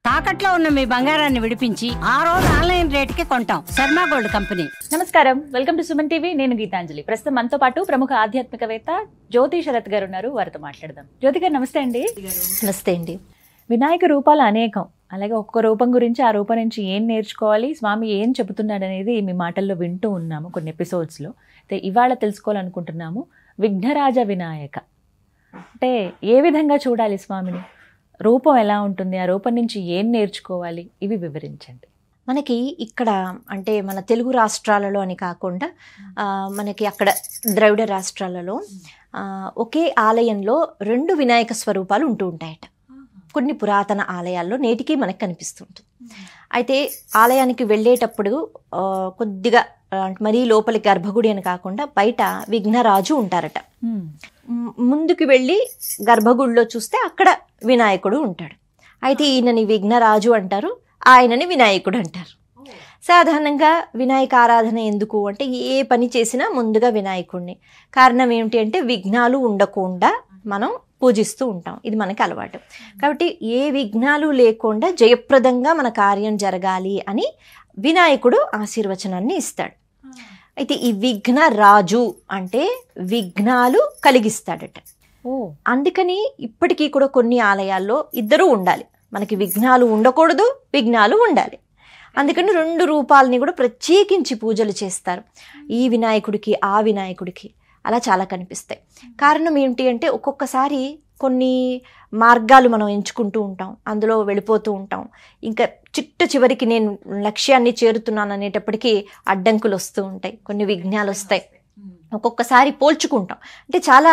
తాకట్లో ఉన్న మీ బంగారాన్ని విడిపించి ఆ రోజు ఆన్లైన్ రేటుకి కొంటాం. Sharma gold company. నమస్కారం, వెల్కమ్ టు సుమన్ టీవీ. నేను గీతాంజలి. ప్రస్తుతం మనతో పాటు ప్రముఖ ఆధ్యాత్మికవేత్త జ్యోతి శరత్ గారు ఉన్నారు. వారితో మాట్లాడదాం. జ్యోతి గారు నమస్తే అండి. నమస్తే అండి. వినాయక రూపాలు అనేకం, అలాగే ఒక్కొక్క రూపం గురించి ఆ రూపం నుంచి ఏం నేర్చుకోవాలి, స్వామి ఏం చెబుతున్నాడు అనేది మీ మాటల్లో వింటూ ఉన్నాము కొన్ని ఎపిసోడ్స్లో. అయితే ఇవాళ తెలుసుకోవాలనుకుంటున్నాము విఘ్నరాజ వినాయక అంటే ఏ విధంగా చూడాలి స్వామిని, రూపం ఎలా ఉంటుంది, ఆ రూపం నుంచి ఏం నేర్చుకోవాలి, ఇవి వివరించండి. మనకి ఇక్కడ అంటే మన తెలుగు రాష్ట్రాలలో అని కాకుండా మనకి అక్కడ ద్రవిడ రాష్ట్రాలలో ఒకే ఆలయంలో 2 వినాయక స్వరూపాలు ఉంటూ ఉంటాయట. కొన్ని పురాతన ఆలయాల్లో నేటికి మనకు కనిపిస్తుంటుంది. అయితే ఆలయానికి వెళ్ళేటప్పుడు కొద్దిగా మరీ లోపలి గర్భగుడి అని కాకుండా బయట విఘ్నరాజు ఉంటారట. ముందుకు వెళ్ళి గర్భగుడిలో చూస్తే అక్కడ వినాయకుడు ఉంటాడు. అయితే ఈయనని విఘ్నరాజు అంటారు, ఆయనని వినాయకుడు అంటారు. సాధారణంగా వినాయక ఆరాధన ఎందుకు అంటే ఏ పని చేసినా ముందుగా వినాయకుడిని. కారణం ఏమిటి అంటే విఘ్నాలు ఉండకుండా మనం పూజిస్తూ ఉంటాం, ఇది మనకి అలవాటు. కాబట్టి ఏ విఘ్నాలు లేకుండా జయప్రదంగా మన కార్యం జరగాలి అని వినాయకుడు ఆశీర్వచనాన్ని ఇస్తాడు. అయితే ఈ విఘ్న రాజు అంటే విఘ్నాలు కలిగిస్తాడట. అందుకని ఇప్పటికీ కూడా కొన్ని ఆలయాల్లో ఇద్దరూ ఉండాలి. మనకి విఘ్నాలు ఉండకూడదు, విఘ్నాలు ఉండాలి. అందుకని 2 రూపాలని కూడా ప్రత్యేకించి పూజలు చేస్తారు. ఈ వినాయకుడికి ఆ వినాయకుడికి అలా చాలా కనిపిస్తాయి. కారణం ఏంటి అంటే ఒక్కొక్కసారి కొన్ని మార్గాలు మనం ఎంచుకుంటూ ఉంటాం, అందులో వెళ్ళిపోతూ ఉంటాం. ఇంకా చివరికి నేను లక్ష్యాన్ని చేరుతున్నాను అనేటప్పటికీ అడ్డంకులు వస్తూ ఉంటాయి, కొన్ని విఘ్నాలు వస్తాయి. ఒక్కొక్కసారి పోల్చుకుంటాం. అంటే చాలా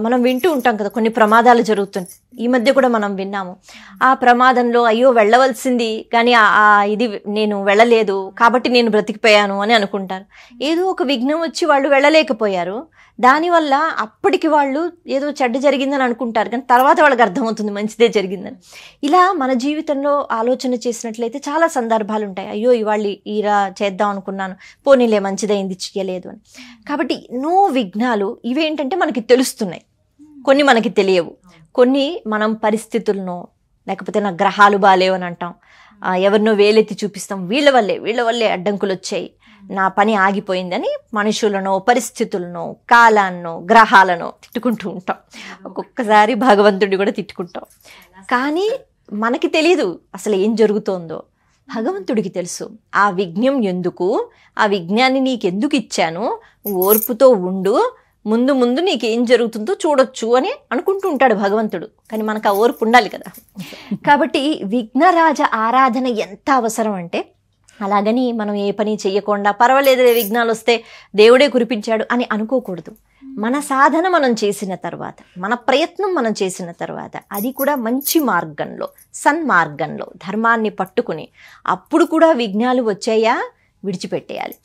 మనం వింటూ ఉంటాం కదా, కొన్ని ప్రమాదాలు జరుగుతుంది. ఈ మధ్య కూడా మనం విన్నాము. ఆ ప్రమాదంలో అయ్యో వెళ్ళవలసింది కానీ ఇది నేను వెళ్ళలేదు కాబట్టి నేను బ్రతికిపోయాను అని అనుకుంటారు. ఏదో ఒక విఘ్నం వచ్చి వాళ్ళు వెళ్ళలేకపోయారు. దానివల్ల అప్పటికి వాళ్ళు ఏదో చెడ్డ జరిగిందని అనుకుంటారు, కానీ తర్వాత వాళ్ళకి అర్థమవుతుంది మంచిదే జరిగిందని. ఇలా మన జీవితంలో ఆలోచన చేసినట్లయితే చాలా సందర్భాలు ఉంటాయి. అయ్యో ఇవాళ ఇలా చేద్దాం అనుకున్నాను, పోనీలే మంచిదైంది చేయలేదు అని. కాబట్టి ఎన్నో విఘ్నాలు ఇవేంటంటే మనకి తెలుస్తున్నాయి, కొన్ని మనకి తెలియవు. కొన్ని మనం పరిస్థితులను, లేకపోతే నా గ్రహాలు బాలేవని అంటాం, ఎవరినో వేలెత్తి చూపిస్తాం, వీళ్ళ వల్లే అడ్డంకులు వచ్చాయి, నా పని ఆగిపోయిందని మనుషులను, పరిస్థితులను, కాలాన్నో, గ్రహాలను తిట్టుకుంటూ ఉంటాం. ఒక్కొక్కసారి భగవంతుడిని కూడా తిట్టుకుంటాం. కానీ మనకి తెలియదు అసలు ఏం జరుగుతోందో, భగవంతుడికి తెలుసు. ఆ విఘ్నం ఎందుకు, ఆ విఘ్నాన్ని నీకెందుకు ఇచ్చాను, ఓర్పుతో ఉండు, ముందు నీకేం జరుగుతుందో చూడొచ్చు అని అనుకుంటూ ఉంటాడు భగవంతుడు. కానీ మనకు ఆ ఓర్పు ఉండాలి కదా. కాబట్టి విఘ్నరాజ ఆరాధన ఎంత అవసరం అంటే, అలాగని మనం ఏ పని చెయ్యకుండా పర్వాలేదు విఘ్నాలు వస్తే దేవుడే కురిపించాడు అని అనుకోకూడదు. మన సాధన మనం చేసిన తర్వాత, మన ప్రయత్నం మనం చేసిన తర్వాత, అది కూడా మంచి మార్గంలో, సన్మార్గంలో ధర్మాన్ని పట్టుకుని అప్పుడు కూడా విఘ్నాలు వచ్చాయా విడిచిపెట్టేయాలి.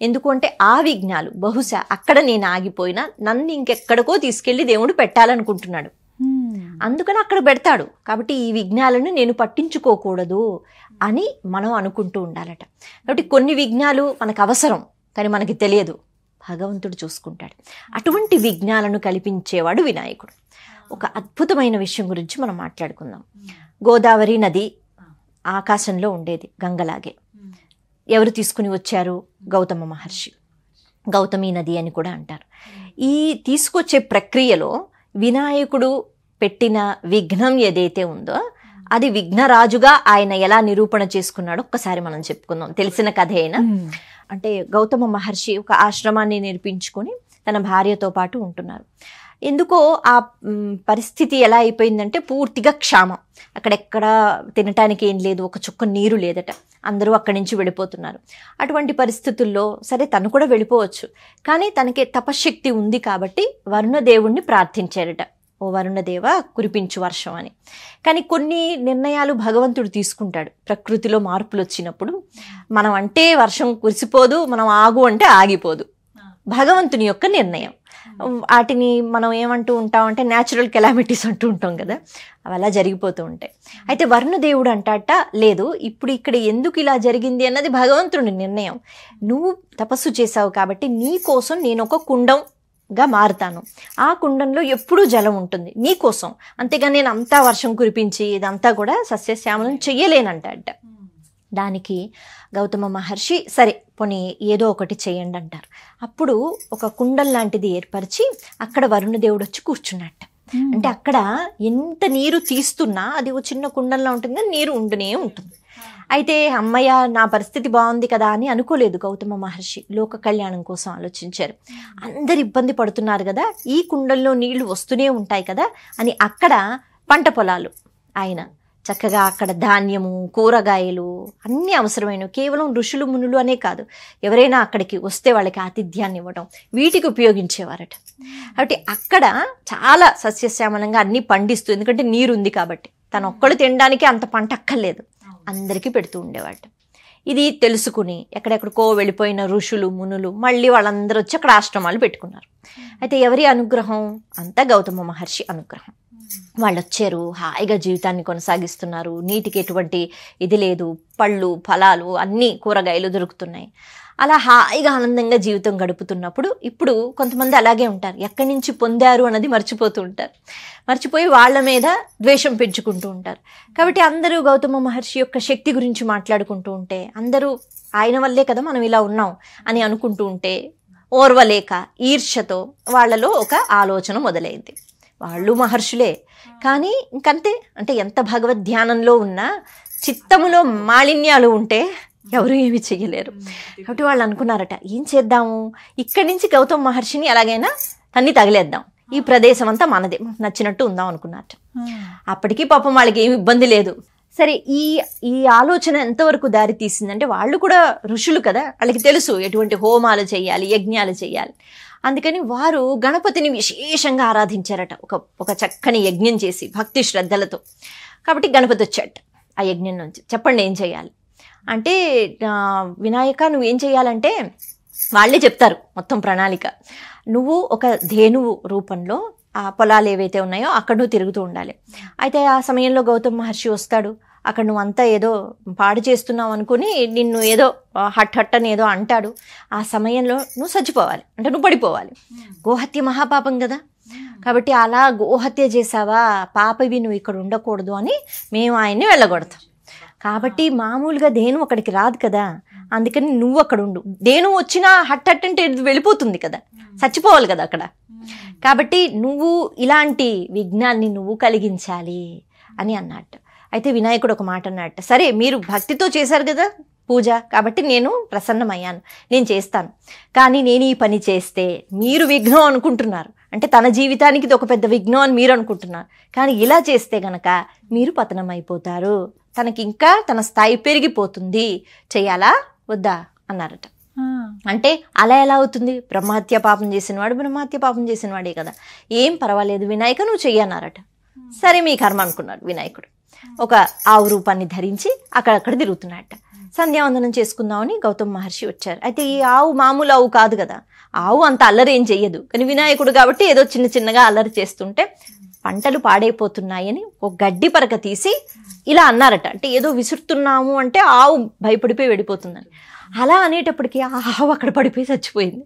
ఎందుకు అంటే ఆ విఘ్నాలు బహుశా అక్కడ నేను ఆగిపోయినా నన్ను ఇంకెక్కడికో తీసుకెళ్లి దేవుడు పెట్టాలనుకుంటున్నాడు, అందుకని అక్కడ పెడతాడు. కాబట్టి ఈ విఘ్నాలను నేను పట్టించుకోకూడదు అని మనం అనుకుంటూ ఉండాలట. కాబట్టి కొన్ని విఘ్నాలు మనకు అవసరం కానీ మనకి తెలియదు, భగవంతుడు చూసుకుంటాడు. అటువంటి విఘ్నాలను కల్పించేవాడు వినాయకుడు. ఒక అద్భుతమైన విషయం గురించి మనం మాట్లాడుకుందాం. గోదావరి నది ఆకాశంలో ఉండేది గంగలాగే. ఎవరు తీసుకుని వచ్చారు? గౌతమ మహర్షి. గౌతమి నది అని కూడా అంటారు. ఈ తీసుకొచ్చే ప్రక్రియలో వినాయకుడు పెట్టిన విఘ్నం ఏదైతే ఉందో అది విఘ్నరాజుగా ఆయన ఎలా నిరూపణ చేసుకున్నాడో ఒక్కసారి మనం చెప్పుకుందాం. తెలిసిన కథ అయినా. అంటే గౌతమ మహర్షి ఒక ఆశ్రమాన్ని నిర్మించుకొని తన భార్యతో పాటు ఉంటున్నారు. ఎందుకో ఆ పరిస్థితి ఎలా అయిపోయిందంటే పూర్తిగా క్షామం, అక్కడెక్కడ తినటానికి ఏం లేదు, ఒక చుక్క నీరు లేదట. అందరూ అక్కడి నుంచి వెళ్ళిపోతున్నారు. అటువంటి పరిస్థితుల్లో సరే తను కూడా వెళ్ళిపోవచ్చు, కానీ తనకి తపశ్శక్తి ఉంది కాబట్టి వరుణదేవుణ్ణి ప్రార్థించారట. ఓ వరుణదేవ కురిపించు వర్షం అని. కానీ కొన్ని నిర్ణయాలు భగవంతుడు తీసుకుంటాడు. ప్రకృతిలో మార్పులు వచ్చినప్పుడు మనం అంటే వర్షం కురిసిపోదు, మనం ఆగు అంటే ఆగిపోదు. భగవంతుని యొక్క నిర్ణయం. వాటిని మనం ఏమంటూ ఉంటాం అంటే న్యాచురల్ కెలామిటీస్ అంటూ ఉంటాం కదా, అవి అలా జరిగిపోతూ ఉంటాయి. అయితే వరుణదేవుడు అంటాట, లేదు ఇప్పుడు ఇక్కడ ఎందుకు ఇలా జరిగింది అన్నది భగవంతుడి నిర్ణయం. నువ్వు తపస్సు చేశావు కాబట్టి నీ కోసం నేను ఒక కుండం గా మారుతాను, ఆ కుండంలో ఎప్పుడూ జలం ఉంటుంది నీకోసం, అంతేగాని నేను అంతా వర్షం కురిపించి ఇదంతా కూడా సస్యశ్యామలం చెయ్యలేనంట. దానికి గౌతమ మహర్షి సరే పోనీ ఏదో ఒకటి చేయండి అంటారు. అప్పుడు ఒక కుండం లాంటిది ఏర్పరిచి అక్కడ వరుణదేవుడు వచ్చి కూర్చున్నట్ట. అంటే అక్కడ ఎంత నీరు తీస్తున్నా అది ఒక చిన్న కుండంలో ఉంటుంది కానీ నీరు ఉంటూనే ఉంటుంది. అయితే అమ్మయ్య నా పరిస్థితి బాగుంది కదా అని అనుకోలేదు గౌతమ మహర్షి, లోక కళ్యాణం కోసం ఆలోచించారు. అందరు ఇబ్బంది పడుతున్నారు కదా, ఈ కుండంలో నీళ్లు వస్తూనే ఉంటాయి కదా అని అక్కడ పంట పొలాలు ఆయన చక్కగా అక్కడ ధాన్యము, కూరగాయలు అన్నీ అవసరమైనవి, కేవలం ఋషులు మునులు అనే కాదు, ఎవరైనా అక్కడికి వస్తే వాళ్ళకి ఆతిథ్యాన్ని ఇవ్వడం వీటికి ఉపయోగించేవారట. కాబట్టి అక్కడ చాలా సస్యశ్యామలంగా అన్నీ పండిస్తూ, ఎందుకంటే నీరు ఉంది కాబట్టి తను ఒక్కళ్ళు తినడానికి అంత పంట అక్కర్లేదు, అందరికీ పెడుతూ ఉండేవాడు. ఇది తెలుసుకుని ఎక్కడెక్కడికో వెళ్ళిపోయిన ఋషులు మునులు మళ్ళీ వాళ్ళందరూ వచ్చి అక్కడ ఆశ్రమాలు పెట్టుకున్నారు. అయితే ఎవరి అనుగ్రహం? అంతా గౌతమ మహర్షి అనుగ్రహం. వాళ్ళు వచ్చారు, హాయిగా జీవితాన్ని కొనసాగిస్తున్నారు, నీటికి ఎటువంటి ఇది లేదు, పళ్ళు ఫలాలు అన్నీ కూరగాయలు దొరుకుతున్నాయి, అలా హాయిగా ఆనందంగా జీవితం గడుపుతున్నప్పుడు ఇప్పుడు కొంతమంది అలాగే ఉంటారు, ఎక్కడి నుంచి పొందారు అన్నది మర్చిపోతూ ఉంటారు, మర్చిపోయి వాళ్ళ మీద ద్వేషం పెంచుకుంటూ ఉంటారు. కాబట్టి అందరూ గౌతమ మహర్షి యొక్క శక్తి గురించి మాట్లాడుకుంటూ ఉంటే అందరూ ఆయన వల్లే కదా మనం ఇలా ఉన్నాం అని అనుకుంటూ ఉంటే ఓర్వలేక ఈర్ష్యతో వాళ్ళలో ఒక ఆలోచన మొదలైంది. వాళ్ళు మహర్షులే కానీ ఇంకంతే, అంటే ఎంత భగవద్ ధ్యానంలో ఉన్నా చిత్తములో మాలిన్యాలు ఉంటే ఎవరు ఏమి చెయ్యలేరు. కాబట్టి వాళ్ళు అనుకున్నారట, ఏం చేద్దాము, ఇక్కడి నుంచి గౌతమ మహర్షిని ఎలాగైనా తన్ని తగిలేద్దాం, ఈ ప్రదేశం అంతా మనదే, నచ్చినట్టు ఉందాం అనుకున్నారట. అప్పటికీ పాపం వాళ్ళకి ఏమి ఇబ్బంది లేదు. సరే ఈ ఆలోచన ఎంతవరకు దారి తీసిందంటే వాళ్ళు కూడా ఋషులు కదా, వాళ్ళకి తెలుసు ఎటువంటి హోమాలు చేయాలి, యజ్ఞాలు చేయాలి. అందుకని వారు గణపతిని విశేషంగా ఆరాధించారట, ఒక చక్కని యజ్ఞం చేసి భక్తి శ్రద్ధలతో. కాబట్టి గణపతి వచ్చాట ఆ యజ్ఞం నుంచి. చెప్పండి ఏం చేయాలి అంటే, వినాయక నువ్వేం చేయాలంటే వాళ్ళే చెప్తారు మొత్తం ప్రణాళిక. నువ్వు ఒక ధేనువు రూపంలో ఆ పొలాలు ఏవైతే ఉన్నాయో అక్కడ నువ్వు తిరుగుతూ ఉండాలి. అయితే ఆ సమయంలో గౌతమ మహర్షి వస్తాడు, అక్కడ నువ్వు అంతా ఏదో పాడు చేస్తున్నావు అనుకుని నిన్ను ఏదో హట్ అని ఏదో అంటాడు. ఆ సమయంలో నువ్వు చచ్చిపోవాలి, అంటే నువ్వు పడిపోవాలి. గోహత్య మహాపాపం కదా, కాబట్టి అలా గోహత్య చేసావా, పాపవి నువ్వు ఇక్కడ ఉండకూడదు అని మేము ఆయన్ని వెళ్ళగొడతాం. కాబట్టి మామూలుగా ధేను అక్కడికి రాదు కదా, అందుకని నువ్వు అక్కడ ఉండు. ధేను వచ్చినా హట్ అంటే వెళ్ళిపోతుంది కదా, చచ్చిపోవాలి కదా అక్కడ. కాబట్టి నువ్వు ఇలాంటి విఘ్నాన్ని నువ్వు కలిగించాలి అని అన్నట్టు. అయితే వినాయకుడు ఒక మాట అన్నట్టు, సరే మీరు భక్తితో చేశారు కదా పూజ, కాబట్టి నేను ప్రసన్నమయ్యాను, నేను చేస్తాను. కానీ నేను ఈ పని చేస్తే మీరు విఘ్నం అనుకుంటున్నారు, అంటే తన జీవితానికి ఇది ఒక పెద్ద విఘ్నం అని మీరు అనుకుంటున్నారు. కానీ ఇలా చేస్తే గనక మీరు పతనం అయిపోతారు, తనకి ఇంకా తన స్థాయి పెరిగిపోతుంది, చెయ్యాలా వద్దా అన్నారట. అంటే అలా ఎలా అవుతుంది, బ్రహ్మహత్య పాపం చేసినవాడు బ్రహ్మహత్య పాపం చేసినవాడే కదా, ఏం పర్వాలేదు వినాయక నువ్వు చెయ్యన్నారట. సరే మీ కర్మ అనుకున్నాడు వినాయకుడు. ఒక ఆవు రూపాన్ని ధరించి అక్కడక్కడ తిరుగుతున్నాడట. సంధ్యావందనం చేసుకుందామని గౌతమ మహర్షి వచ్చారు. అయితే ఈ ఆవు మామూలు ఆవు కాదు కదా, ఆవు అంత అల్లరి ఏం చెయ్యదు, కానీ వినాయకుడు కాబట్టి ఏదో చిన్నగా అల్లరి చేస్తుంటే పంటలు పాడైపోతున్నాయని ఒక గడ్డి పరక తీసి ఇలా అన్నారట. అంటే ఏదో విసురుతున్నాము అంటే ఆవు భయపడిపోయి వెళ్ళిపోతుందని. అలా అనేటప్పటికీ ఆ ఆవు అక్కడ పడిపోయి చచ్చిపోయింది.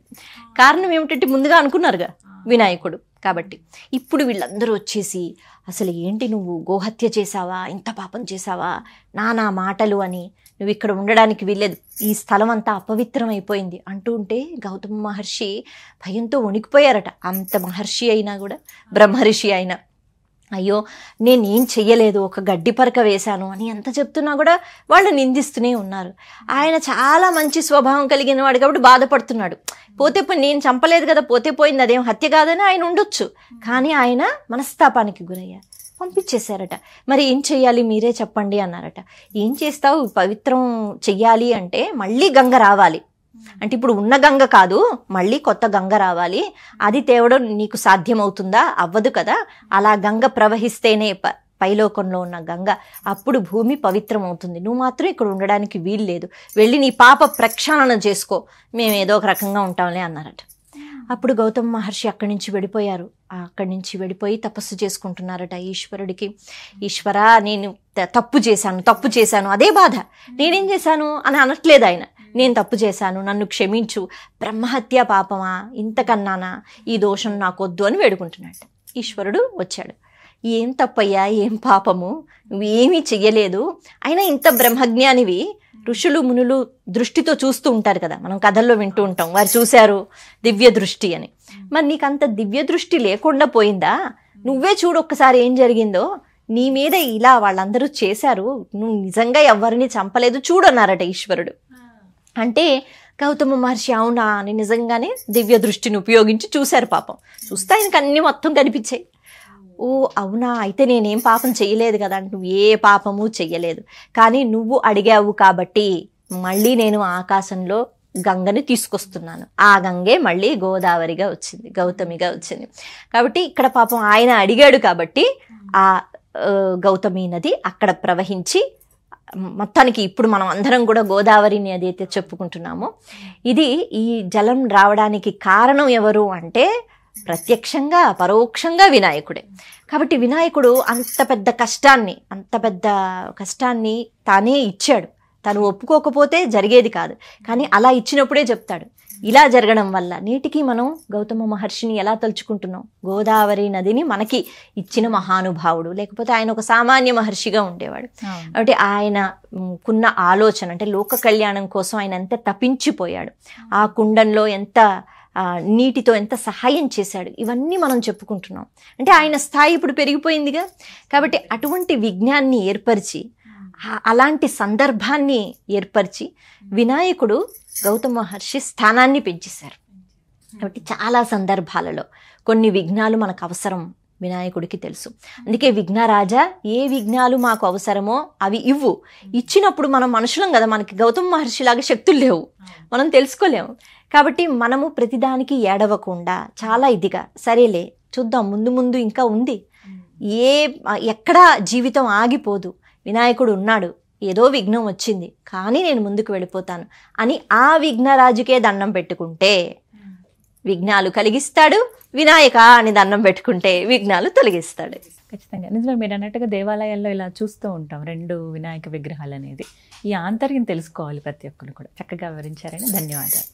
కారణం ఏమిటంటే ముందుగా అనుకున్నారుగా వినాయకుడు. కాబట్టి ఇప్పుడు వీళ్ళందరూ వచ్చేసి అసలు ఏంటి నువ్వు గోహత్య చేసావా, ఇంత పాపం చేసావా, నానా మాటలు అని, నువ్వు ఇక్కడ ఉండడానికి వీల్లేదు, ఈ స్థలం అంతా అపవిత్రం అయిపోయింది అంటూ ఉంటే గౌతమ మహర్షి భయంతో వణికిపోయారట. అంత మహర్షి అయినా కూడా, బ్రహ్మర్షి అయినా, అయ్యో నేనేం చెయ్యలేదు, ఒక గడ్డి పరక వేశాను అని ఎంత చెప్తున్నా కూడా వాళ్ళు నిందిస్తూనే ఉన్నారు. ఆయన చాలా మంచి స్వభావం కలిగిన వాడు కాబట్టి బాధపడుతున్నాడు. పోతే నేను చంపలేదు కదా, పోతే పోయింది, అదేం హత్య కాదని ఆయన ఉండొచ్చు. కానీ ఆయన మనస్తాపానికి గురయ్యారు, పంపించేశారట. మరి ఏం చెయ్యాలి మీరే చెప్పండి అన్నారట. ఏం చేస్తావు, పవిత్రం చెయ్యాలి అంటే మళ్ళీ గంగ రావాలి, అంటే ఇప్పుడు ఉన్న గంగ కాదు మళ్ళీ కొత్త గంగ రావాలి, అది తేవడం నీకు సాధ్యమవుతుందా, అవ్వదు కదా. అలా గంగ ప్రవహిస్తేనే పైలోకంలో ఉన్న గంగ, అప్పుడు భూమి పవిత్రం అవుతుంది, నువ్వు మాత్రం ఇక్కడ ఉండడానికి వీలు లేదు, వెళ్ళి నీ పాప ప్రక్షాళన చేసుకో, మేము ఏదో ఒక రకంగా ఉంటాంలే అన్నారట. అప్పుడు గౌతమ మహర్షి అక్కడి నుంచి వెళ్ళిపోయారు. అక్కడి నుంచి వెళ్ళిపోయి తపస్సు చేసుకుంటున్నారట ఈశ్వరుడికి. ఈశ్వరా నేను తప్పు చేశాను అదే బాధ, నేనేం చేశాను అని అనట్లేదు ఆయన, నేను తప్పు చేశాను, నన్ను క్షమించు, బ్రహ్మహత్య పాపమా, ఇంతకన్నానా, ఈ దోషం నాకొద్దు అని వేడుకుంటున్నాడు. ఈశ్వరుడు వచ్చాడు. ఏం తప్పయ్యా, ఏం పాపము, నువ్వేమీ చెయ్యలేదు, అయినా ఇంత బ్రహ్మజ్ఞానివి, ఋషులు మునులు దృష్టితో చూస్తూ ఉంటారు కదా, మనం కథల్లో వింటూ ఉంటాం, వారు చూశారు దివ్య దృష్టి అని. మరి నీకు అంత దివ్య దృష్టి లేకుండా పోయిందా? నువ్వే చూడు ఒక్కసారి ఏం జరిగిందో, నీ మీద ఇలా వాళ్ళందరూ చేశారు, నువ్వు నిజంగా ఎవరిని చంపలేదు చూడు అన్నారట ఈశ్వరుడు. అంటే గౌతమ మహర్షి అవునా అని నిజంగానే దివ్య దృష్టిని ఉపయోగించి చూశారు. పాపం చూస్తే ఆయనకు అన్ని మొత్తం కనిపించాయి. ఓ అవునా, అయితే నేనేం పాపం చెయ్యలేదు కదా, నువ్వు ఏ పాపము చెయ్యలేదు, కానీ నువ్వు అడిగావు కాబట్టి మళ్ళీ నేను ఆకాశంలో గంగని తీసుకొస్తున్నాను. ఆ గంగే మళ్ళీ గోదావరిగా వచ్చింది, గౌతమిగా వచ్చింది. కాబట్టి ఇక్కడ పాపం ఆయన అడిగాడు కాబట్టి ఆ గౌతమి నది అక్కడ ప్రవహించి మొత్తానికి ఇప్పుడు మనం అందరం కూడా గోదావరిని అదైతే చెప్పుకుంటున్నామో, ఇది ఈ జలం రావడానికి కారణం ఎవరు అంటే ప్రత్యక్షంగా పరోక్షంగా వినాయకుడే. కాబట్టి వినాయకుడు అంత పెద్ద కష్టాన్ని తానే ఇచ్చాడు. తను ఒప్పుకోకపోతే జరిగేది కాదు, కానీ అలా ఇచ్చినప్పుడే చెప్తాడు. ఇలా జరగడం వల్ల నేటికి మనం గౌతమ మహర్షిని ఎలా తలుచుకుంటున్నాం? గోదావరి నదిని మనకి ఇచ్చిన మహానుభావుడు, లేకపోతే ఆయన ఒక సామాన్య మహర్షిగా ఉండేవాడు. కాబట్టి ఆయనకున్న ఆలోచన అంటే లోక కళ్యాణం కోసం ఆయన ఎంత తపించిపోయాడు, ఆ కుండంలో ఎంత నీటితో ఎంత సహాయం చేశాడు, ఇవన్నీ మనం చెప్పుకుంటున్నాం. అంటే ఆయన స్థాయి ఇప్పుడు పెరిగిపోయిందిగా. కాబట్టి అటువంటి విజ్ఞాన్ని ఏర్పరిచి, అలాంటి సందర్భాన్ని ఏర్పరిచి వినాయకుడు గౌతమ మహర్షి స్థానాన్ని పెంచేశారు. కాబట్టి చాలా సందర్భాలలో కొన్ని విఘ్నాలు మనకు అవసరం వినాయకుడికి తెలుసు. అందుకే విఘ్నరాజా, ఏ విఘ్నాలు మాకు అవసరమో అవి ఇవ్వు. ఇచ్చినప్పుడు మనం మనుషులం కదా, మనకి గౌతమ మహర్షిలాగా శక్తులు లేవు, మనం తెలుసుకోలేము. కాబట్టి మనము ప్రతిదానికి ఏడవకుండా చాలా ఇదిగా సరేలే చూద్దాం, ముందు ముందు ఇంకా ఉంది, ఎక్కడా జీవితం ఆగిపోదు, వినాయకుడు ఉన్నాడు, ఏదో విఘ్నం వచ్చింది కానీ నేను ముందుకు వెళ్ళిపోతాను అని ఆ విఘ్నరాజుకే దండం పెట్టుకుంటే విఘ్నాలు కలిగిస్తాడు, వినాయక అని దండం పెట్టుకుంటే విఘ్నాలు తొలగిస్తాడు. ఖచ్చితంగా నిజమే, మీరు అన్నట్టుగా దేవాలయాల్లో ఇలా చూస్తూ ఉంటాం 2 వినాయక విగ్రహాలు అనేది. ఈ ఆంతర్యం తెలుసుకోవాలి ప్రతి ఒక్కరు కూడా. చక్కగా వివరించారని ధన్యవాదాలు.